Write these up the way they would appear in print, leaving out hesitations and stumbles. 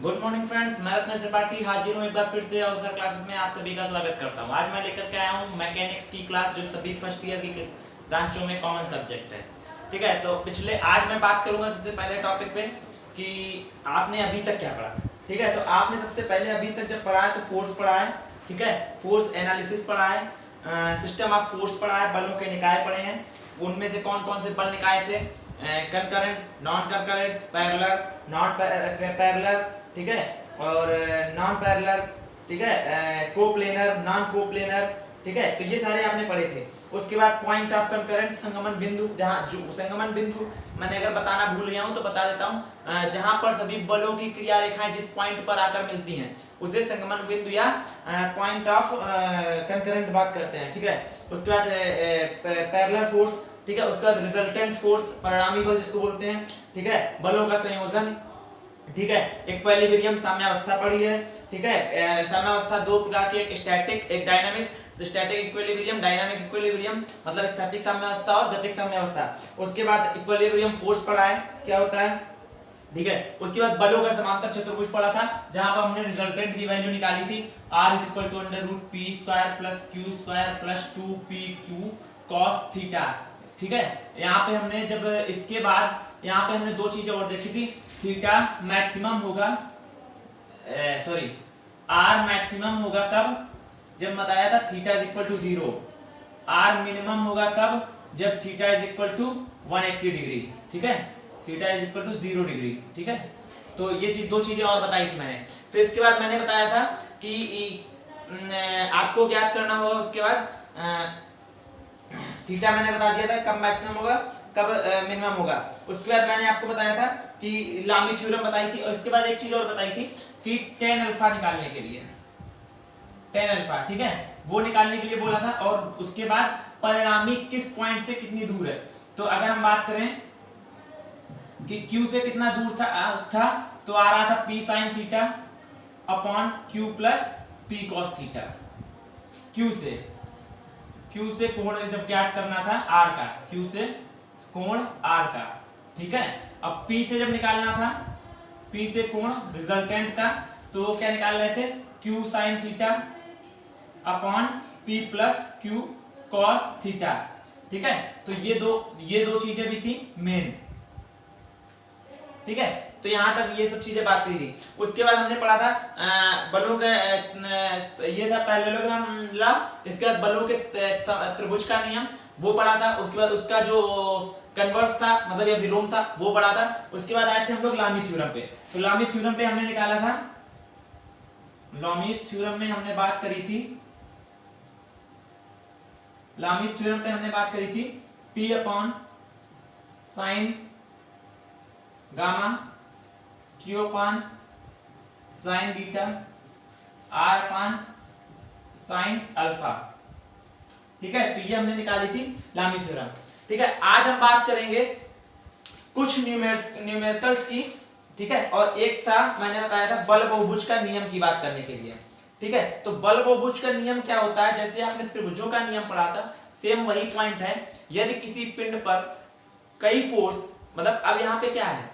Good morning friends, मैं रत्न त्रिपाठी हाजिर हूँ एक बार फिर से अवसर क्लासेस में आप सभी का स्वागत करता हूँ। आज मैं लेकर के आया हूँ मैकेनिक्स की क्लास, जो सभी फर्स्ट ईयर की ब्रांचों में कॉमन सब्जेक्ट है। ठीक है, तो आज मैं बात करूंगा सबसे पहले टॉपिक पे कि आपने अभी तक क्या पढ़ा। ठीक है, तो आपने सबसे पहले अभी तक जब पढ़ा है तो फोर्स पढ़ा है। ठीक है, फोर्स एनालिसिस पढ़ा है, सिस्टम ऑफ फोर्स पढ़ा है, बलों के निकाय पढ़े हैं। उनमें से कौन कौन से बल निकाय थे, concurrent, non concurrent, parallel, non parallel, ठीक है, और नॉन पैरेलल, ठीक है, कोप्लेनर, नॉन कोप्लेनर। ठीक है, तो ये सारे आपने पढ़े थे। उसके बाद पॉइंट ऑफ कंकरेंट, संगमन बिंदु, जहां जो संगमन बिंदु मैंने अगर बताना भूल गया हूं तो बता देता हूं, जहां पर सभी बलों की क्रिया रेखाएं जिस पॉइंट पर आकर मिलती हैं उसे संगमन बिंदु या पॉइंट ऑफ कंकरेंट बात करते हैं। ठीक है, उसके बाद पैरेलल फोर्स, ठीक है, उसके बाद रिजल्टेंट फोर्स, परिणामी बल जिसको बोलते हैं। ठीक है, बलों का संयोजन। ठीक है, इक्विलिब्रियम, साम्यावस्था पढ़ी है। ठीक है, साम्यावस्था दो प्रकार की, एक स्टैटिक एक dynamic. Static equilibrium, dynamic equilibrium मतलब स्टैटिक साम्यावस्था और गतिक साम्यावस्था। उसके बाद इक्विलिब्रियम फोर्स पढ़ा है, क्या होता है। ठीक है, उसके बाद बलों का समांतर चतुर्भुज पढ़ा था, जहां पर हमने रिजल्टेंट की वैल्यू निकाली थी, r = √p² + q² + 2pq cos theta. ठीक है, यहाँ पे हमने जब इसके बाद यहाँ पे हमने दो चीजें और देखी थी। थीटा मैक्सिमम होगा, सॉरी, आर मैक्सिमम होगा कब, जब बताया था थीटा = 0। आर मिनिमम होगा कब, जब थीटा = 180 डिग्री। ठीक है, थीटा = 0 डिग्री। ठीक है, तो ये दो चीजें और बताई थी मैंने। फिर इसके बाद मैंने बताया था कि आपको ज्ञात करना होगा, उसके बाद थीटा मैंने बता दिया था कब मैक्सिमम होगा, कब मिनिमम होगा। उसके बाद मैंने आपको बताया था कि लामी थ्योरम बताई थी, और इसके बाद एक चीज और बताई थी कि tan अल्फा निकालने के लिए, tan अल्फा, ठीक है, वो निकालने के लिए बोला था। और उसके बाद परिणामी किस पॉइंट से कितनी दूर है। तो अगर हम बात करें कि Q से कितना दूर था तो आ रहा था P sin theta upon Q plus P cos theta. Q से कोण जब ज्ञात करना था R का, Q से कोण R का। ठीक है, अब P से जब निकालना था, P से कोण रिजल्टेंट का, तो वो क्या निकाल रहे थे, Q sin theta upon P plus Q cos theta. ठीक है, तो ये दो चीजें भी थी मेन। ठीक है, तो यहां तक ये सब चीजें बात की थी। उसके बाद हमने पढ़ा था बलों के, ये था पैरेललोग्राम लॉ। इसके बाद बलों के त्रिभुज का नियम वो पढ़ा था। उसके बाद उसका जो कन्वर्स था, मतलब या विलोम था, वो पढ़ा था। उसके बाद आए थे हम लोग लामी थ्योरम पे। तो लामी थ्योरम पे हमने निकाला था, लामीस थ्योरम में हमने बात करी थी, लामीस थ्योरम पे हमने बात करी थी P upon sine gamma, Q upon sine beta, R upon sine alpha. ठीक है, तो ये हमने निकाली थी लामी थ्योरम। ठीक है, आज हम बात करेंगे कुछ न्यूमेरिकल्स की। ठीक है, और एक था मैंने बताया था बल बहुभुज का नियम की बात करने के लिए। ठीक है, तो बल बहुभुज का नियम क्या होता है, जैसे आपने त्रिभुजों का नियम पढ़ा था, सेम वही पॉइंट है। यदि किसी पिंड पर कई फोर्स, मतलब अब यहाँ पे क्या है,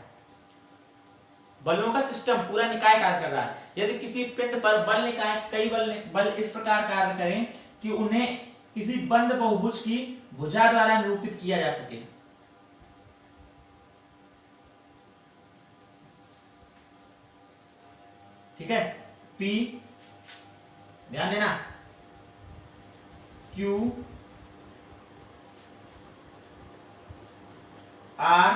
बलों का सिस्टम पूरा निकाय कार्य कर रहा है। यदि किसी पिंड पर बल निकाय कई बल इस प्रकार कार्य करें कि उन्हें किसी बंद बहुभुज की भुजा द्वारा निरूपित किया जा सके। ठीक है, P, ध्यान देना, Q, R,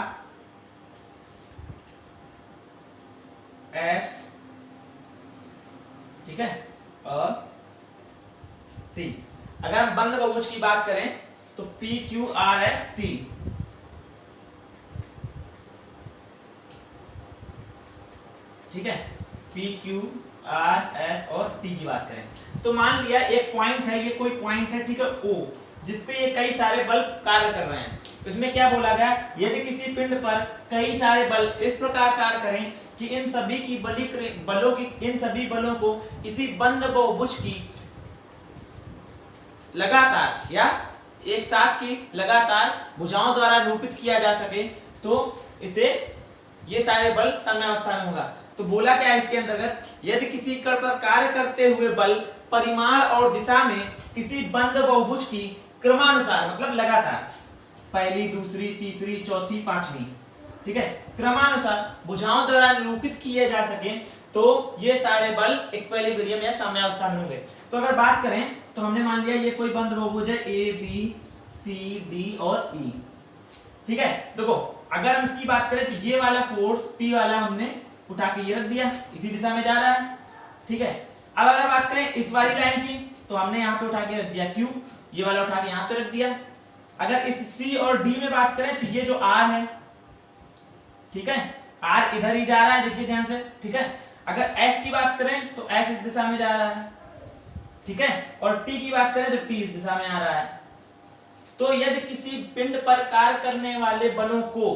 S, ठीक है, और T। अगर हम बंद बहुभुज की बात करें तो P, Q, R, S, T। ठीक है, P, Q, R, S और T की बात करें तो मान लिया एक पॉइंट है, ये कोई पॉइंट है, ठीक है, O, जिसपे ये कई सारे बल कार्य कर रहे हैं। इसमें क्या बोला गया, यदि किसी पिंड पर कई सारे बल इस प्रकार कार्य करें कि इन सभी बलों को किसी बंद बहुभुज की लगातार या एक साथ की लगातार भुजाओं द्वारा निरूपित किया जा सके, तो इसे ये सारे बल साम्यावस्था में होगा। तो बोला क्या है इसके अंतर्गत, यदि किसी कण पर कार्य करते हुए बल परिमाण और दिशा में किसी बंद बहुभुज की क्रमानुसार मतलब लगातार पहली दूसरी तीसरी चौथी पांचवी, ठीक है, क्रमानुसार भुजाओं द्वारा निरूपित किए जा सके तो ये सारे बल इक्विलिब्रियम या साम्यावस्था में होंगे। तो अगर बात करें तो हमने मान लिया ये कोई बंद बहुभुज है ए बी सी डी और ई, ठीक है। देखो अगर हम इसकी बात करें तो ये वाला फोर्स P वाला हमने उठा के ये रख दिया, इसी दिशा में जा रहा है, ठीक है। अब अगर बात करें इस वाली लाइन की तो हमने यहाँ पे उठा के रख दिया Q, ये वाला उठा के यहाँ पे रख दिया। अगर इस C और D में बात करें तो ये जो R है, ठीक है, R इधर ही जा रहा है, देखिए ध्यान से, ठीक है। अगर S की बात करें तो S इस दिशा में जा रहा है, ठीक है, और T की बात करें तो T इस दिशा में आ रहा है। तो यदि किसी पिंड पर कार्य करने वाले बलों को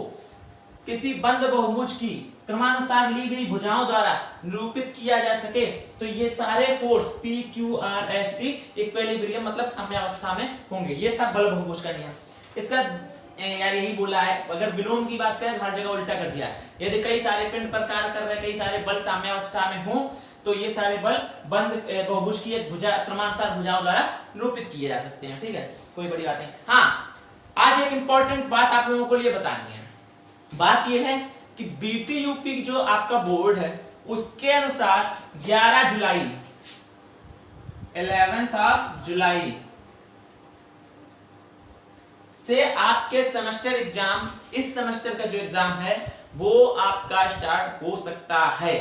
किसी बंद बहुभुज की क्रमानुसार ली गई भुजाओं द्वारा निरूपित किया जा सके तो ये सारे force P Q R S T equilibrium मतलब साम्यावस्था में होंगे। ये था बल बहुभुज का नियम। इसका यार यही बोला है। अगर विलोम की बात करें हर जगह उल्टा कर दिया है। यदि कई सारे पिंड पर कार्य कर रहे कई सारे बल साम्यावस्था में हो तो ये सारे बल बंद बहुभुज की एक भुजा क्रमानुसार भुजाओं द्वारा निरूपित किए जा सकते हैं, ठीक है, कोई बड़ी बात नहीं। हाँ, आज एक इंपॉर्टेंट बात आप लोगों को लिए बतानी है। बात यह है कि बीटीयूपी जो आपका बोर्ड है उसके अनुसार 11 जुलाई 11th जुलाई से आपके सेमेस्टर एग्जाम, इस सेमेस्टर का जो एग्जाम है वो आपका स्टार्ट हो सकता है।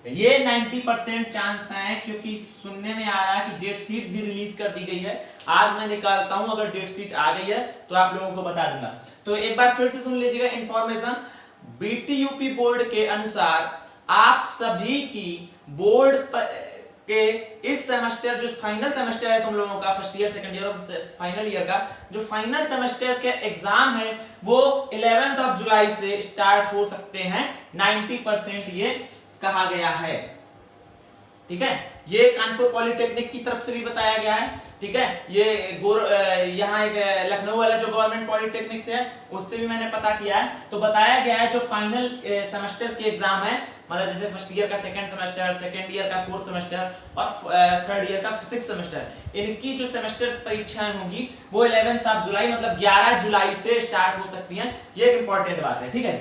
ये 90% चांस है क्योंकि सुनने में आ रहा है कि डेट शीट भी रिलीज कर दी गई है। आज मैं निकालता हूं, अगर डेट शीट आ गई है तो आप लोगों को बता दूंगा। तो एक बार फिर से सुन लीजिएगा इंफॉर्मेशन। बीटीयूपी बोर्ड के अनुसार आप सभी की बोर्ड के इस सेमेस्टर जो फाइनल सेमेस्टर है तुम लोगों का फर्स्ट ईयर सेकंड ईयर और फाइनल ईयर का जो फाइनल सेमेस्टर के एग्जाम है वो 11th जुलाई से स्टार्ट हो सकते हैं। 90% ये कहा गया है, ठीक है। ये कानपुर पॉलिटेक्निक की तरफ से भी बताया गया है, ठीक है। ये यहाँ एक लखनऊ वाला जो गवर्नमेंट पॉलिटेक्निक से है उससे भी मैंने पता किया है। तो बताया गया है जो फाइनल सेमेस्टर के एग्जाम है, मतलब जैसे फर्स्ट ईयर का सेकंड सेमेस्टर, सेकंड ईयर का फोर्थ सेमेस्टर और थर्ड ईयर का सिक्स्थ सेमेस्टर, इनकी जो सेमेस्टर परीक्षाएं होंगी वो 11th जुलाई मतलब 11 जुलाई से स्टार्ट हो सकती हैं। ये एक इंपॉर्टेंट बात है, ठीक है।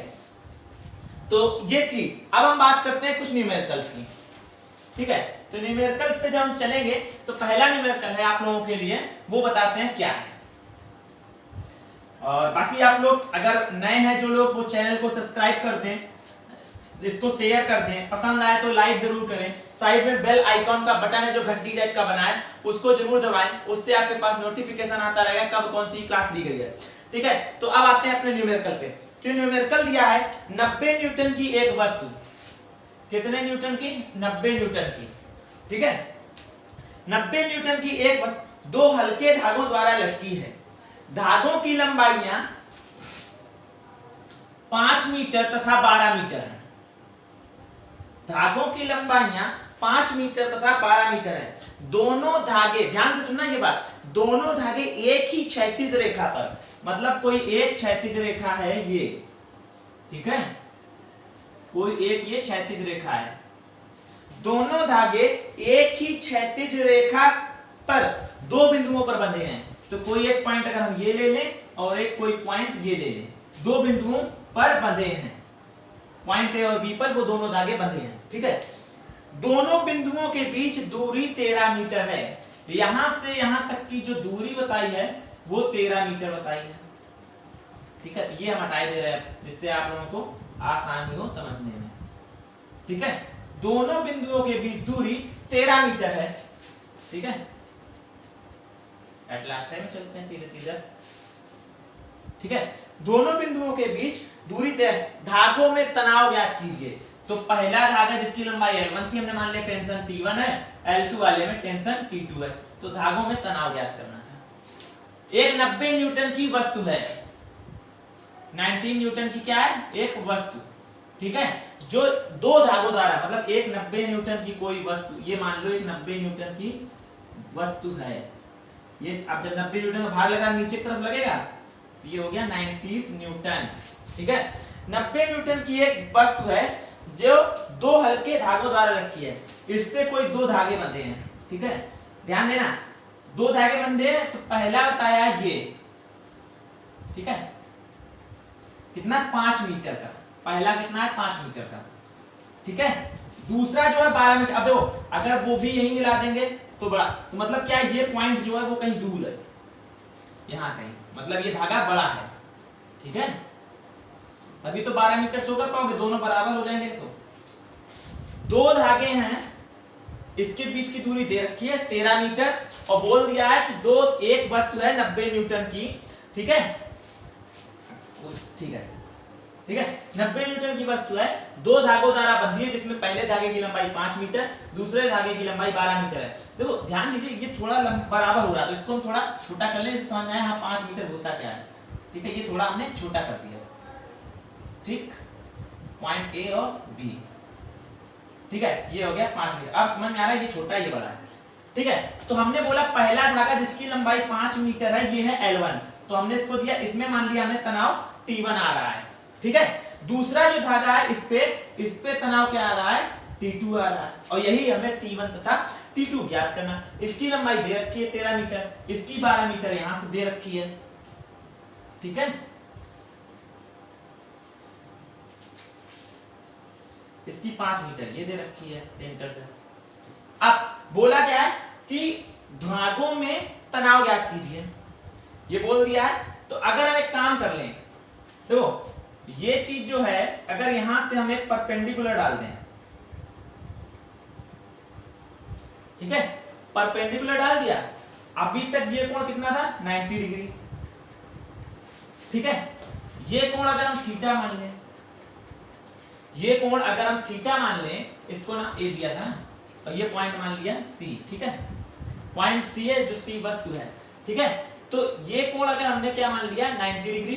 तो ये थी। अब हम बात करते हैं कुछ न्यूमेरिकल्स की, ठीक है। तो न्यूमेरिकल्स पे जब हम चलेंगे तो पहला न्यूमेरिकल है आप लोगों के लिए, वो बताते हैं क्या है। और बाकी आप लोग अगर नए हैं जो लोग, वो चैनल को सब्सक्राइब कर दें, इसको शेयर कर दें, पसंद आए तो लाइक जरूर करें। साइड में बेल आइकॉन का बटन है जो घंटी टाइप का बना है उसको जरूर दबाएं, उससे आपके पास नोटिफिकेशन आता रहेगा कब कौन सी क्लास ली गई है, ठीक है। तो अब आते हैं अपने न्यूमेरिकल पे। तो न्यूमेरिकल दिया है 90 न्यूटन की एक वस्तु, कितने न्यूटन की? 90 न्यूटन की, ठीक है। 90 न्यूटन की एक वस्तु दो हल्के धागों द्वारा लटकी है। धागों की लंबाइयां 5 मीटर तथा 12 मीटर है। धागों की लंबाइयां 5 मीटर तथा 12 मीटर है। दोनों धागे, ध्यान से सुनना ये बात, दोनों धागे एक ही क्षैतिज रेखा पर, मतलब कोई एक क्षैतिज रेखा है ये, ठीक है, कोई एक ये क्षैतिज रेखा है। दोनों धागे एक ही क्षैतिज रेखा पर दो बिंदुओं पर बंधे हैं। तो कोई एक पॉइंट अगर हम ये ले लें और एक कोई पॉइंट ये ले लें, दो बिंदुओं पर बंधे हैं, पॉइंट ए और बी पर वो दोनों धागे बंधे हैं, ठीक है। दोनों बिंदुओं के बीच दूरी 13 मीटर है। यहां से यहां तक की जो दूरी बताई है वो 13 मीटर बताई है, ठीक है। ये हम हटाए दे रहे हैं जिससे आप लोगों को आसानी हो समझने में, ठीक है। दोनों बिंदुओं के बीच दूरी 13 मीटर है, ठीक है। एट लास्ट टाइम चलते हैं सीधे सीधे, ठीक है। दोनों बिंदुओं के बीच दूरी तय। धागों में तनाव ज्ञात कीजिए। तो पहला धागा जिसकी लंबाई L1 थी हमने मान लिया टेंशन T1 है, L2 वाले में टेंशन T2 है। तो धागों में तनाव ज्ञात करना था। एक 90 न्यूटन की वस्तु है, 19 न्यूटन की क्या है? एक वस्तु, ठीक है, जो दो धागों द्वारा, मतलब एक 90 न्यूटन की कोई वस्तु, ये मान लो एक 90 न्यूटन की वस्तु है। ये अब जब 90 न्यूटन का भार लगा नीचे की तरफ लगेगा तो ये हो गया 90 न्यूटन, ठीक है। 90 न्यूटन की एक वस्तु है जो दो हल्के धागों द्वारा लटकी है, इस पे कोई दो धागे बंधे हैं, ठीक है, ध्यान देना, दो धागे बंधे हैं। तो पहला बताया ये, ठीक है, कितना 5 मीटर का, पहला कितना है 5 मीटर का, ठीक है। दूसरा जो है 12 मीटर। अब देखो अगर वो भी यही मिला देंगे तो बड़ा, तो मतलब क्या ये पॉइंट जो है वो कहीं दूर है, यहाँ कहीं, मतलब ये धागा बड़ा है, ठीक है, तभी तो 12 मीटर शो कर पाओगे, दोनों बराबर हो जाएंगे। तो दो धागे हैं, इसके बीच की दूरी दे रखी है 13 मीटर और बोल दिया है कि दो एक वस्तु है 90 न्यूटन की, ठीक है, ठीक है, ठीक है, 90 न्यूटन की वस्तु है, दो धागों द्वारा बंधी है, जिसमें पहले धागे की लंबाई 5 मीटर, दूसरे धागे की लंबाई 12 मीटर है। देखो ध्यान दीजिए, ये थोड़ा बराबर हो रहा है, तो इसको हम थोड़ा छोटा कर लें, इससे समझ में आए हाँ 5 मीटर होता क्या है, ठीक है, ये थोड़ा हमने छोटा कर दिया, ठीक, पॉइंट ए और बी, ठीक है, ये हो गया 5 मीटर। अब समझ में आ रहा है ये छोटा ये बड़ा है, ठीक है। तो हमने बोला पहला धागा जिसकी लंबाई 5 मीटर है, ये है L1, तो हमने इसको दिया, इसमें मान लिया हमने तनाव T1 आ रहा है, ठीक है। दूसरा जो धागा है इस पे तनाव क्या आ रहा है, T2 आ रहा है, और यही हमें T1 तथा T2 ज्ञात करना। इसकी लंबाई दे रखी है 13 मीटर, इसकी 12 मीटर यहां से दे रखी है, ठीक है, इसकी 5 मीटर ये दे रखी है सेंटर से। अब बोला क्या है कि धागों में तनाव ज्ञात कीजिए, ये बोल दिया है। तो अगर हम एक काम कर लें, देखो ये चीज जो है, अगर यहां से हम एक परपेंडिकुलर डाल दें, ठीक है, परपेंडिकुलर डाल दिया, अभी तक ये कोण कितना था 90 डिग्री, ठीक है, ये कोण अगर हम थीटा मान लें, ये कोण अगर हम थीटा मान लें, इसको ना ए दिया था और ये पॉइंट मान लिया सी, ठीक है, पॉइंट सी है जो सी वस्तु है, ठीक है। तो ये कोण अगर हमने क्या मान लिया 90 डिग्री,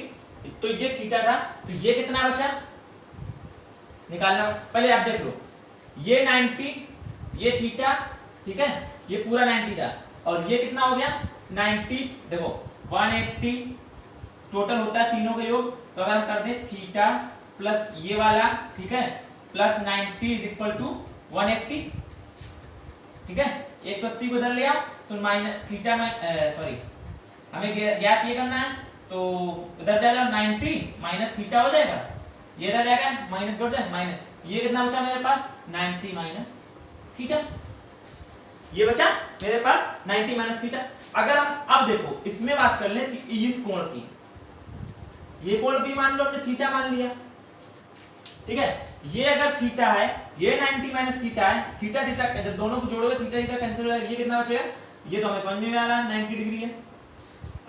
तो ये थीटा था, तो ये कितना बचा निकालना, पहले आप देख लो, ये 90, ये थीटा, ठीक है, ये पूरा 90 था, और ये कितना हो गया 90, देखो 180 टोटल होता है तीनों का योग। तो अगर हम कर दें थीटा प्लस ये वाला, ठीक है, प्लस 90 इज इक्वल टू 180, ठीक है, 180 को इधर ले आओ तो माइनस थीटा में सॉरी हमें ज्ञात ये करना है, तो इधर जाएगा 90 माइनस थीटा हो जाएगा, ये इधर जाएगा माइनस कर जाए माइनस, ये कितना बचा मेरे पास 90 माइनस थीटा, ये बचा मेरे पास 90 माइनस थीटा। अगर हम अब देखो इसमें बात कर लें इस कोण की, ये कोण भी मान लो हमने थीटा मान लिया, ठीक है, ये अगर थीटा है, ये 90 माइनस थीटा है, थीटा थीटा जब दोनों को जोड़ोगे थीटा थीटा कैंसिल हो जाएगा, ये कितना बचेगा, ये तो हमें समझ में आ रहा है 90 डिग्री है।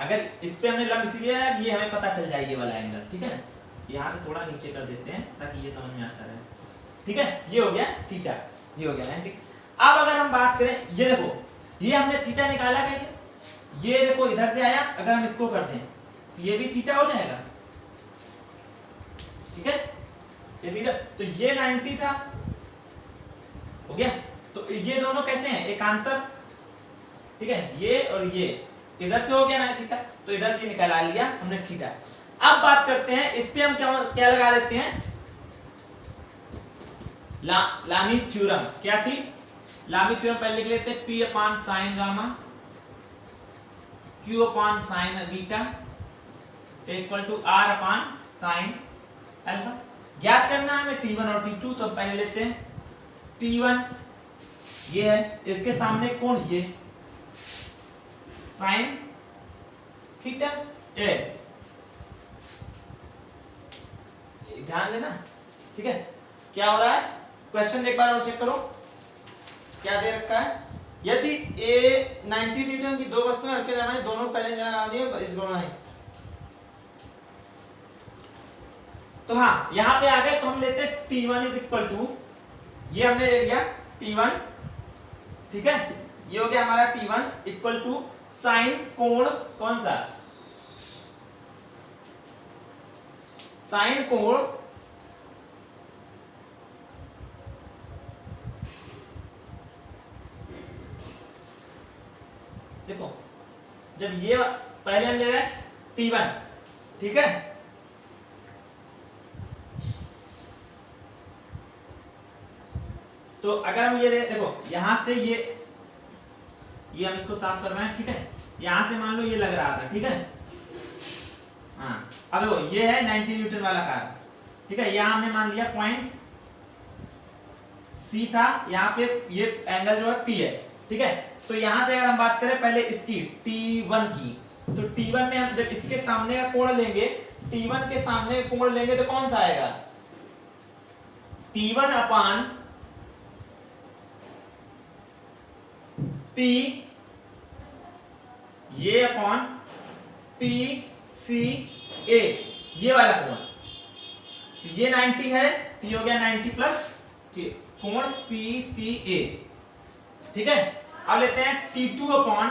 अगर इस पे हमने लंब इसलिए है ये हमें पता चल जाए ये वाला एंगल, ठीक है, यहां से थोड़ा नीचे कर देते हैं ताकि ये समझ में आता रहे, ठीक है, ये हो गया थीटा, ये हो गया 90। अब अगर हम बात करें, ये देखो ये हमने थीटा निकाला कैसे, ये देखो इधर से आया, अगर हम इसको कर दें तो ये भी थीटा हो जाएगा, ठीक है, ये थीटा, तो ये 90 था, हो गया। तो ये दोनों कैसे हैं एकांतर, ठीक है, ये और ये इधर से हो गया ना थीटा, तो इधर से निकाला लिया हमने थीटा। अब बात करते हैं इस पे हम क्या लगा देते हैं, लामीस थ्योरम, क्या थी लामीस थ्योरम, पहले लिख लेते हैं P upon sine gamma Q upon sine beta equal to R upon sine alpha. ज्ञात करना है हमें T1 और T2, तो पहले लेते हैं T1, ये है, इसके सामने कोण ये साइन थीटा ए, ध्यान देना, ठीक है। क्या हो रहा है क्वेश्चन एक बार और चेक करो, क्या दे रखा है, यदि ए 90 न्यूटन की दो वस्तुएं हल्के द्रव्यमान, दोनों पहले जाना दिए इस गुणा है, तो हाँ यहां पे आ गए, तो हम लेते हैं T1 इज इक्वल टू, ये हमने ले लिया T1, ठीक है, ये हो गया हमारा T1 इक्वल टू साइन कोण, कौन सा साइन कोण देखो, जब ये पहले हम ले रहे हैं T1, ठीक है, तो अगर हम ये देखो यहां से ये हम इसको साफ कर रहे हैं, ठीक है। यहां से मान लो ये लग रहा था, ठीक है। हाँ अब देखो ये है 90 न्यूटन वाला कार, ठीक है। यहां हमने मान लिया पॉइंट सी था, यहाँ पे ये एंगल जो है पी है, ठीक है। तो यहां से अगर हम बात करें पहले इसकी T1 की, तो T1 में हम जब इसके सामने का कोण लेंगे, T1 के सामने का कोण लेंगे तो कौन सा आएगा, T1 अपान P ये अपॉन PCA ये वाला कोण, तो ये 90 है, तो ये हो गया 90 प्लस कोण PCA, ठीक है। अब लेते हैं T2 अपॉन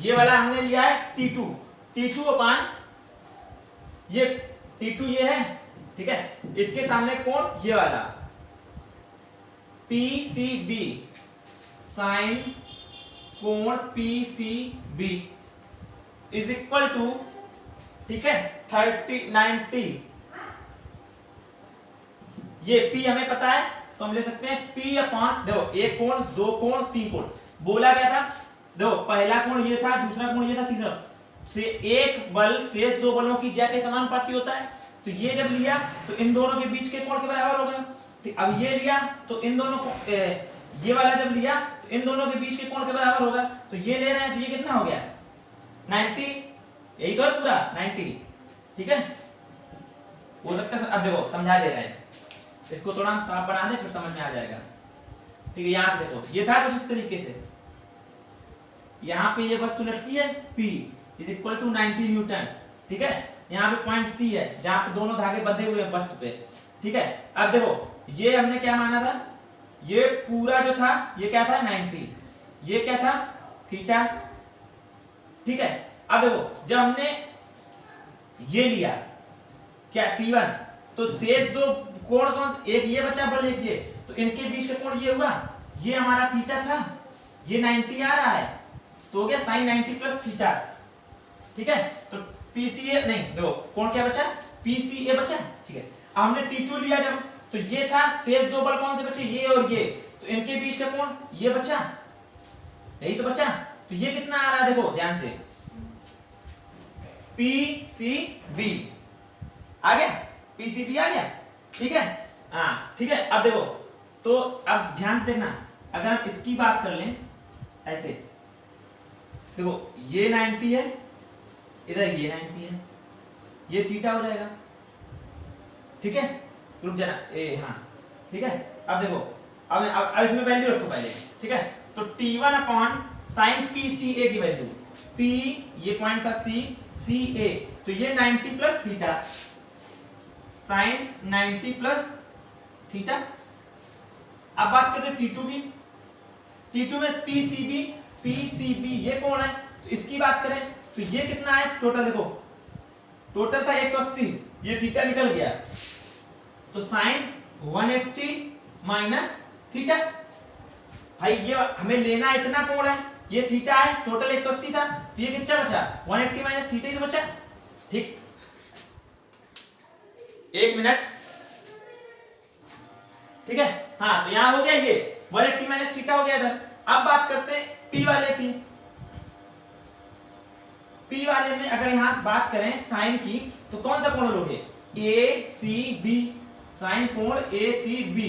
ये वाला हमने लिया है T2 अपॉन ये T2 ये है, ठीक है। इसके सामने कोण ये वाला PCB साइन कोण PCB इज इक्वल टू, ठीक है, 90। ये P हमें पता है तो हम ले सकते हैं P अपॉन, देखो एक कोण, दो कोण, तीन कोण, बोला गया था। देखो पहला कोण ये था, दूसरा कोण ये था, तीसरा से एक बल शेष दो बलों की ज्या के समानुपाती होता है। तो ये जब लिया तो इन दोनों के बीच के कोण के बराबर होगा। तो अब ये लिया तो इन दोनों को ये वाला जब लिया तो इन दोनों के बीच के कोण के बराबर होगा। तो ये ले रहे हैं तो ये कितना हो गया 90, यही तो है पूरा 90, ठीक है। हो सकता है अब देखो समझा दे रहे हैं, इसको थोड़ा हम साफ बना दें फिर समझ में आ जाएगा, ठीक है। यहां से देखो ये था कुछ इस तरीके से, यहाँ पे ये वस्तु लटकी है P is equal to 90 newton, ठीक है। यहाँ पे पॉइंट C है जहां पे दोनों धागे बंधे हुए हैं वस्तु पे, ठीक है। अब देखो ये हमने क्या माना था, ये पूरा जो था ये क्या था 90, ये क्या था थीटा, ठीक है। अब देखो जब हमने ये लिया क्या T1, तो शेष दो कोण कौन, एक ये बचा बल एक ये, तो इनके बीच का कोण ये हुआ, ये हमारा थीटा था, ये 90 आ रहा है, तो हो गया sin 90 प्लस थीटा, ठीक है। तो PCA नहीं, देखो कोण क्या बचा PCA बचा, ठीक है। अब हमने T2 लिया जब, तो ये था शेष दो बल कौन से बचे, ये और ये, तो इनके बीच का कोण ये बचा, यही तो बचा। तो ये कितना आ रहा है देखो ध्यान से, PCB आ गया, PCB आ गया, ठीक है। हाँ ठीक है। अब देखो तो अब ध्यान से देखना, अगर हम इसकी बात कर लें ऐसे, देखो ये 90 है, इधर ये 90 है, ये थीटा हो जाएगा, ठीक है। रुक जाना हाँ ठीक है। अब देखो अब इसमें वैल्यू रखो पहले, ठीक है। तो T1 अपॉन साइन PCA की वैल्यू, P ये पॉइंट था CA, तो ये 90 plus theta sine 90 plus theta. अब बात करते हैं T2 की, T2 में PCB ये कौन है, तो इसकी बात करें तो ये कितना है टोटल, देखो टोटल था 180, ये थीटा निकल गया, तो साइन 180 माइनस थीटा। भाई ये हमें लेना इतना कोण है, ये थीटा है, टोटल 180 था, तो ये कितना बचा 180 माइनस थीटा ही तो बचा, ठीक। एक मिनट, ठीक है। हाँ तो यहां हो गया ये 180 माइनस थीटा हो गया इधर। अब बात करते हैं P वाले में अगर यहां से बात करें साइन की, तो कौन सा कोण लोगे ACB, साइन कोण ACB।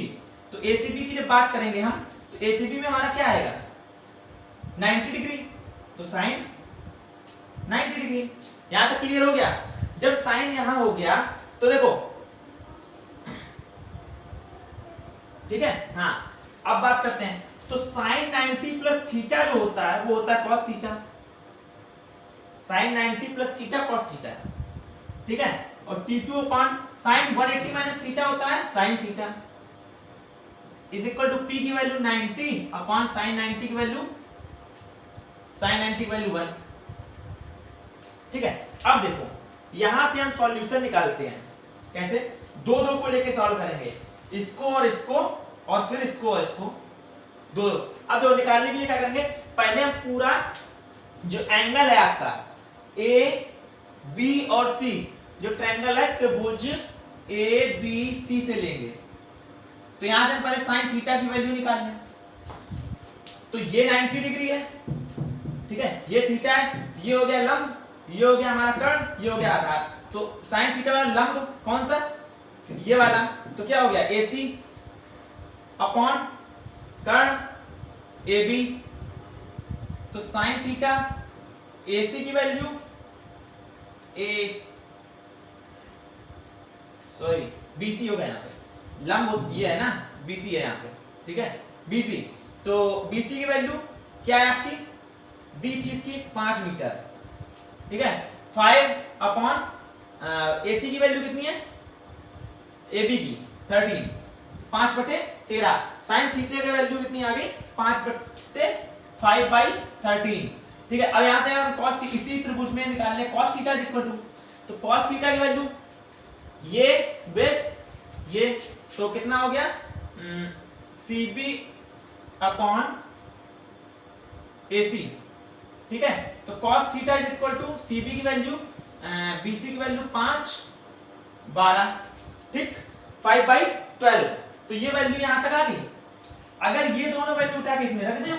तो ACB की जब बात करेंगे हम, तो ACB में हमारा क्या आएगा 90 डिग्री, तो साइन 90 डिग्री। यहां तक क्लियर हो गया। जब साइन यहां हो गया तो देखो, ठीक है। हाँ अब बात करते हैं, तो साइन 90 प्लस थीटा जो होता है वो होता है cos theta, sine 90 plus theta cos theta, ठीक है। और T2 upon sine 180 minus theta होता है sine theta, is equal to P की वैल्यू 90 अपॉन साइन 90 की वैल्यू, साइन 90 की वैल्यू 1, ठीक है। अब देखो यहां से हम सॉल्यूशन निकालते हैं, कैसे, दो को लेके सॉल्व करेंगे, इसको और इसको और फिर इसको और इसको, दो। अब दो निकालने के लिए क्या करेंगे, पहले हम पूरा जो एंगल है आपका A, B और C, जो ट्रायंगल है त्रिभुज ABC से लेंगे, तो यहां से पहले साइन थीटा की वैल्यू निकालनी है। तो ये 90 डिग्री है, ठीक है, ये थीटा है, ये हो गया लंब, ये हो गया हमारा कर्ण, ये हो गया आधार। तो साइन थीटा वाला लंब कौन सा, ये वाला, तो क्या हो गया AC अपॉन कर्ण AB। तो साइन थीटा AC की वैल्यू BC हो गया यहाँ पे, लंब ये है ना, BC है यहाँ पे, ठीक है, BC। तो BC की वैल्यू क्या है आपकी, दी थी इसकी 5 मीटर, ठीक है, 5 अपॉन AC की वैल्यू कितनी है, AB की 13, 5/13। साइन थीटा की वैल्यू कितनी आ गई, 5/5/13, ठीक है। अब यहां से हम cos थीटा इसी त्रिभुज में निकालने, cos theta is equal to, तो cos थीटा की वैल्यू ये बेस ये, तो कितना हो गया CB अपॉन AC, ठीक है। तो cos theta is equal to CB की वैल्यू BC की वैल्यू 5/12, ठीक, 5/12। तो ये वैल्यू यहां तक आ गई। अगर ये दोनों वैल्यू उठा के इसमें रख दें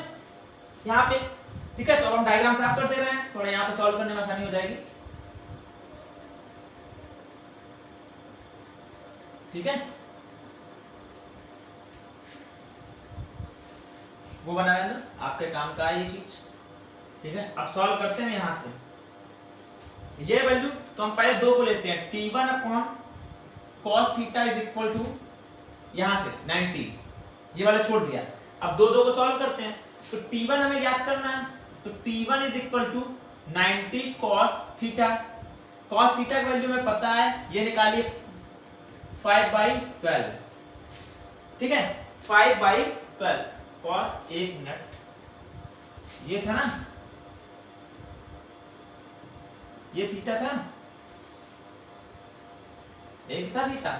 यहाँ पे, ठीक है, तो अब हम डायग्राम साफ कर दे रहे हैं, थोड़ा यहाँ पे सॉल्व करने में आसानी हो जाएगी, ठीक है। वो बना रहे आपके काम का है ये चीज, ठीक है। अब सॉल्व करते हैं यहां से ये वैल्यू, तो हम पहले दो को लेते हैं, T1 upon cos theta is equal to यहां से 90, ये वाला छोड़ दिया। अब दो को सॉल्व करते हैं, तो T1 हमें ज्ञात करना है, तो T1 is equal to 90 cos theta. cos theta की वैल्यू हमें पता है, ये निकालिए 5/12, ठीक है, 5/12 cos, एक मिनट, ये था ना, ये थीटा था, एक था थीटा,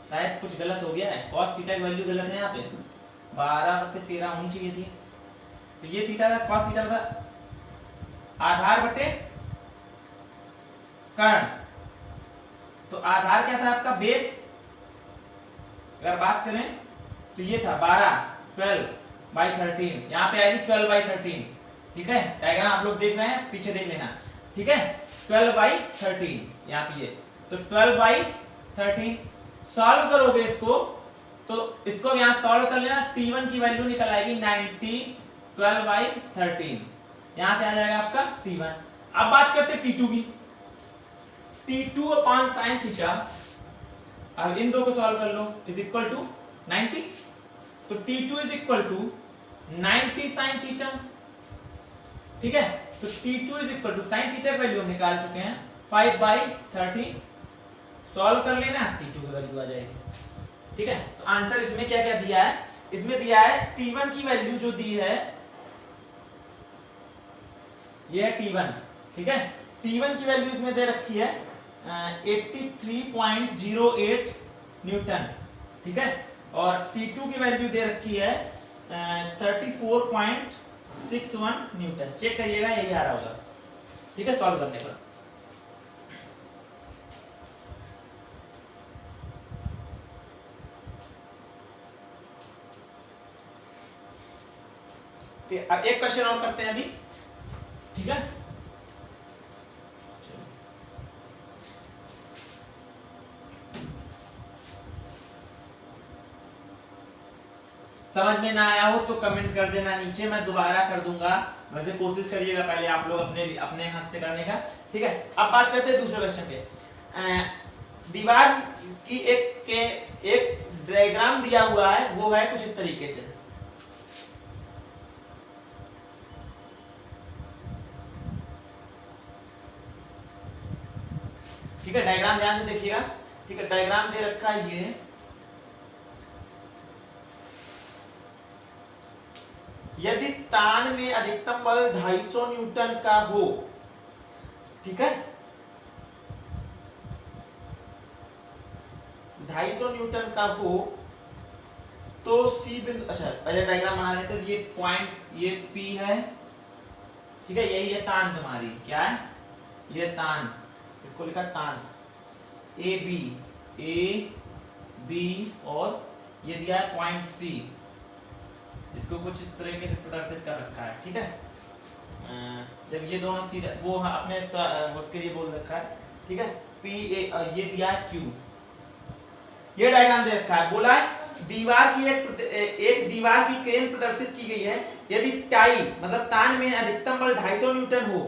शायद कुछ गलत हो गया है, cos थीटा की वैल्यू गलत है यहाँ पे, 12/13 होनी चाहिए थी। तो ये थीटा था, cos थीटा बता आधार बटे कर्ण, तो आधार क्या था आपका बेस, अगर बात करें तो ये था 12/13, यहाँ पे आएगी 12/13, ठीक है। डायग्राम आप लोग देख रहे हैं, पीछे देख लेना, ठीक है, 12/13 यहाँ पे ये, तो 12/13 सॉल्व करोगे इसको, तो इसको यहाँ सॉल्व कर लेना, T1 की वैल्यू निकल आएगी 90 12/13, यहां से आ जाएगा आपका T1। अब बात करते हैं T2 की, T2 अपॉन साइन थीटा, अब इन दो को सॉल्व कर लो, इज इक्वल टू 90, तो T2 is equal to 90 sine theta, ठीक है। तो T2 is equal to sine theta की वैल्यू निकाल चुके हैं 5/13, सॉल्व कर लेना, T2 की वैल्यू आ जाएगी, ठीक है। तो आंसर इसमें क्या क्या दिया है, इसमें दिया है T1 की वैल्यू जो दी है ये है T1, ठीक है। T1 की वैल्यू इसमें दे रखी है 83.08 न्यूटन, ठीक है, और T2 की वैल्यू दे रखी है 34.61 न्यूटन। चेक करिएगा यही आ रहा होगा, ठीक है, सॉल्व करने पर। अब एक क्वेश्चन और करते हैं अभी, ठीक है। समझ में ना आया हो तो कमेंट कर देना नीचे, मैं दोबारा कर दूंगा, वैसे कोशिश करिएगा पहले आप लोग अपने हाथ से करने का, ठीक है। अब बात करते हैं दूसरे क्वेश्चन पे। दीवार की एक डायग्राम दिया हुआ है, वो है कुछ इस तरीके से, ठीक है। डायग्राम ध्यान से देखिएगा, ठीक है, डायग्राम दे रखा है ये, यदि तान में अधिकतम बल 250 न्यूटन का हो, ठीक है, 250 न्यूटन का हो, तो सी बिंदु, अच्छा पहले डायग्राम बना लेते हैं। ये पॉइंट, ये P है, ठीक है, यही है तान तुम्हारी, क्या है ये तान, इसको लिखा तान, AB, A बी और ये दिया है पॉइंट सी, इसको कुछ इस तरीके से प्रदर्शित कर रखा है, ठीक है। जब ये दोनों सीधा वो अपने उसके लिए बोल रखा है, ठीक है। पी ए ये दिया है क्यू, ये डायग्राम दे रखा है, बोला है दीवार की एक दीवार की क्रेन प्रदर्शित की गई है, यदि टाई मतलब तान में अधिकतम बल 250 न्यूटन हो,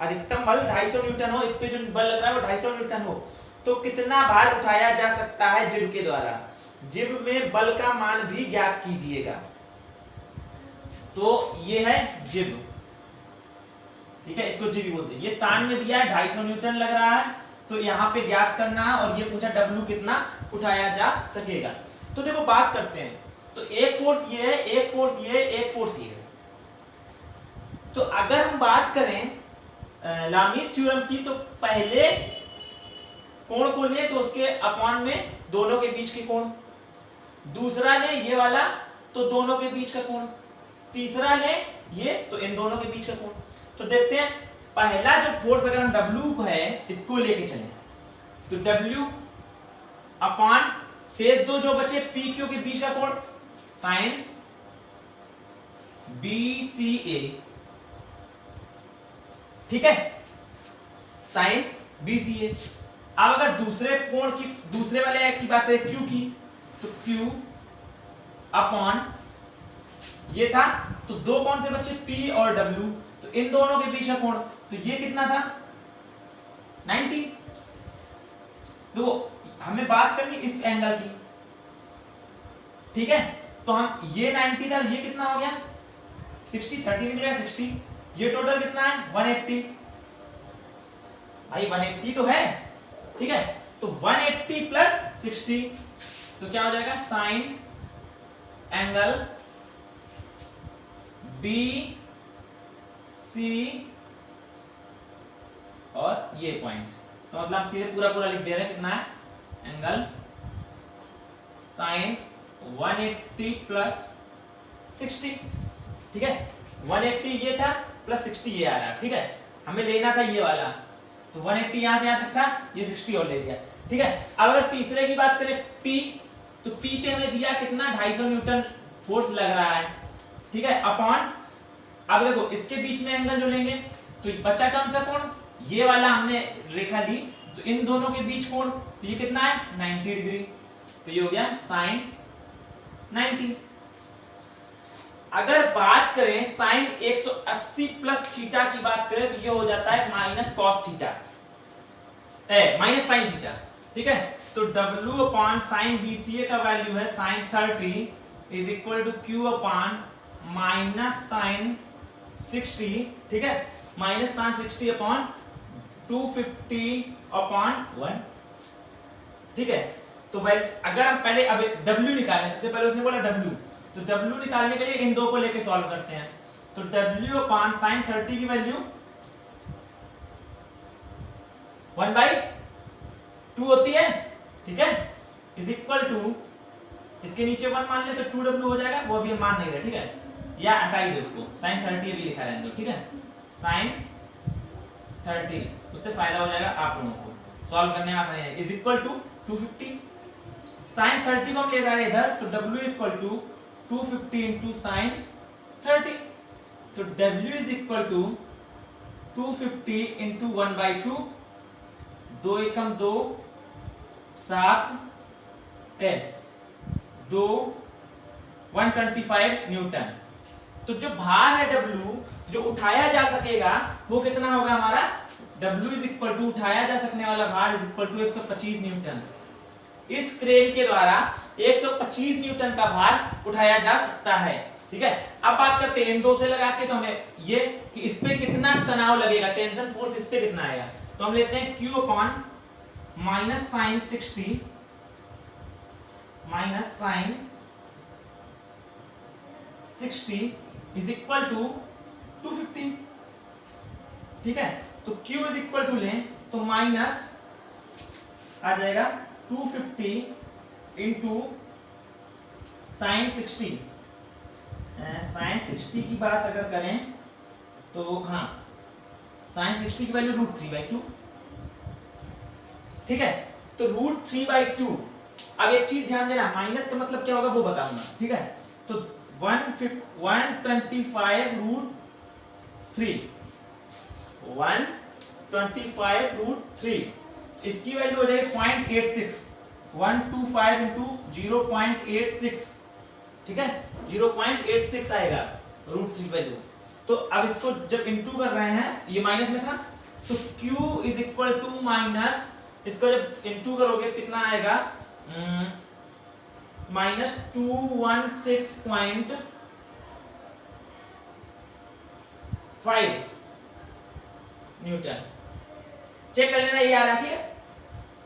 अधिकतम बल 250 न्यूटन हो, इस पे जो बल लग रहा है वो 250 न्यूटन हो, तो कितना भार उठाया जा सकता है जिब के द्वारा। जिब में बल का मान भी ज्ञात कीजिएगा। तो ये है जिब, ठीक है, इसको जिब बोलते हैं। ये तान में दिया है 250 न्यूटन लग रहा है, तो यहाँ पे ज्ञात करना है, और ये पूछा W कितना उठाया जा सकेगा। तो देखो बात करते हैं, तो एक फोर्स ये है, एक फोर्स ये है, एक फोर्स ये है। तो अगर हम बात करें लामीस थ्योरम की, तो पहले कोण को ले तो उसके अपॉन में दोनों के बीच के कोण, दूसरा ले ये वाला तो दोनों के बीच का कोण, तीसरा ले ये तो इन दोनों के बीच का कोण। तो देखते हैं पहला जो फोर्स अगर हम W है इसको लेके चले, तो W अपॉन शेष दो जो बचे PQ के बीच का कोण साइन BCA, ठीक है, साइन BCA। अब अगर दूसरे कोण की दूसरे वाले की बात करें Q की, तो Q अपॉन ये था, तो दो कौन से बचे P और W, तो इन दोनों के बीच का कोण, तो ये कितना था 90। तो हमें बात करनी इस एंगल की, ठीक है, तो हम ये 90 था, ये कितना हो गया 60, 30 निकल गया 60, ये टोटल कितना है 180, भाई 180 तो है, ठीक है। तो 180 प्लस 60 तो क्या हो जाएगा साइन एंगल बी सी और ये पॉइंट, तो मतलब हम सीधे पूरा पूरा लिख दे रहे हैं, कितना है एंगल साइन 180 प्लस 60, ठीक है। 180 ये था प्लस 60 ये आ रहा, ठीक है, हमें लेना था ये वाला, तो 180 यहां से यहां तक था, ये 60 और ले लिया, ठीक है। अब अगर तीसरे की बात करें P, तो P पे हमें दिया कितना 250 न्यूटन फोर्स लग रहा है, ठीक है, अपॉन अब देखो इसके बीच में एंगल जो लेंगे तो बचा कौन सा कोण, ये वाला हमने रेखा ली, तो इन दोनों के बीच कोण, तो ये कितना है 90 डिग्री, तो ये हो गया साइन 90। अगर बात करें साइन 180 प्लस थीटा की बात करें, तो ये हो जाता है minus cos theta, minus sine theta, ठीक है। तो W अपॉन साइन BCA का वैल्यू है sine 30 is equal to Q upon minus sine 60, ठीक है, माइनस साइन 60 अपॉन 250 अपॉन 1, ठीक है। तो अगर हम पहले अब W निकालें, सबसे पहले उसने बोला W, तो W निकालने के लिए इन दो को लेके सॉल्व करते हैं, तो W अपॉन साइन 30 की वैल्यू 1/2 होती है, ठीक है, इज इक्वल टू इसके नीचे 1 मान ले तो 2W हो जाएगा, वो अभी हम मान नहीं रहे, ठीक है, या हटा ही दो उसको, साइन 30 अभी लिखा रहने दो, ठीक है, साइन 30, उससे फायदा हो जाएगा आप लोगों को, सॉल्व करने में आसानी है, इज इक्वल टू 250, साइन 30 को हम ले जा रहे हैं इधर, तो W equal to 250 into sine 30, तो W is equal to 250 into 1/2, 2 Ekam 2 7 2 125 Newton. तो जो भार है W जो उठाया जा सकेगा वो कितना होगा हमारा, W इज इक्वल टू उठाया जा सकने वाला भार इज इक्वल टू 125 न्यूटन। इस क्रेन के द्वारा 125 न्यूटन का भार उठाया जा सकता है, ठीक है। अब बात करते हैं इन दो से लगा के, तो हमें ये कि इस पे कितना तनाव लगेगा, टेंशन फोर्स इस पे कितना आएगा, तो हम लेते हैं Q upon minus sine 60 minus sine 60 is equal to 250, ठीक है। तो Q इज इक्वल टू लें तो माइनस आ जाएगा 250 इंटू साइन 60, साइन 60 की बात अगर करें तो हाँ साइन 60 की वैल्यू √3/2, ठीक है। तो √3/2 अब एक चीज ध्यान देना, माइनस का मतलब क्या होगा वो बताऊंगा, ठीक है। तो 125 √3, 125 √3, इसकी वैल्यू हो जाएगी 0.86, 125 इंटू 0.86, ठीक है, 0.86 आएगा √3 वैल्यू। तो अब इसको जब इंटू कर रहे हैं, ये माइनस में था, तो Q is equal to minus, इसको जब इंटू करोगे कितना आएगा, माइनस 216.5 न्यूटन। चेक कर लेना, ये आ रहा, ठीक है।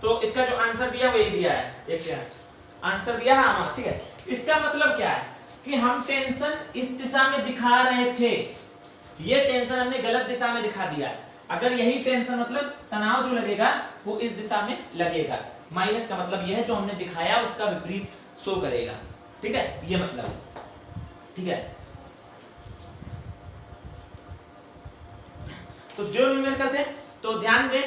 तो इसका जो आंसर दिया वो यही दिया है, एक आंसर दिया है हाँ, ठीक है। इसका मतलब क्या है कि हम टेंशन इस दिशा में दिखा रहे थे, ये टेंशन हमने गलत दिशा में दिखा दिया। अगर यही टेंशन मतलब तनाव जो लगेगा वो इस दिशा में लगेगा, माइनस का मतलब यह है जो हमने दिखाया उसका विपरीत शो करेगा, ठीक है, ये मतलब, ठीक है। तो जो न्यूमेरिकल थे, तो ध्यान दें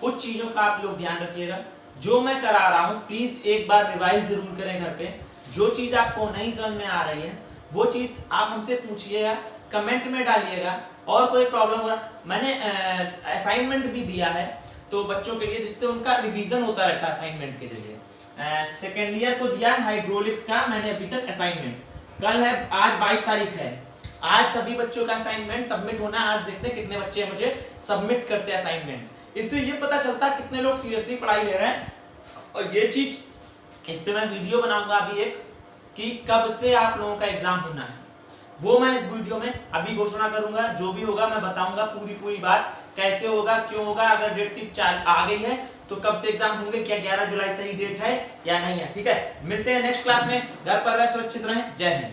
कुछ चीजों का आप लोग ध्यान रखिएगा, जो मैं करा रहा हूं प्लीज एक बार रिवाइज जरूर करें घर पे। जो चीज आपको नहीं समझ में आ रही है वो चीज आप हमसे पूछिएगा, कमेंट में डालिएगा। और कोई प्रॉब्लम हो रहा, मैंने असाइनमेंट भी दिया है तो बच्चों के लिए, जिससे उनका रिवीजन होता रहता है असाइनमेंट के जरिए। सेकेंड ईयर को दिया हाइड्रोलिक्स का मैंने अभी तक असाइनमेंट, कल है, आज 22 तारीख है, आज सभी बच्चों का असाइनमेंट सबमिट होना है। आज देखते हैं कितने बच्चे मुझे सबमिट करते हैं असाइनमेंट, इससे ये पता चलता है कितने लोग सीरियसली पढ़ाई ले रहे हैं। और ये चीज, इस पे मैं वीडियो बनाऊंगा अभी एक, कि कब से आप लोगों का एग्जाम होना है, वो मैं इस वीडियो में अभी घोषणा करूंगा। जो भी होगा मैं बताऊंगा पूरी बात, कैसे होगा, क्यों होगा, अगर डेट शीट आ गई है तो कब से एग्जाम होंगे, क्या 11 जुलाई सही डेट है या नहीं है, ठीक है। मिलते हैं नेक्स्ट क्लास में, घर पर रहे, सुरक्षित रहें, जय हिंद।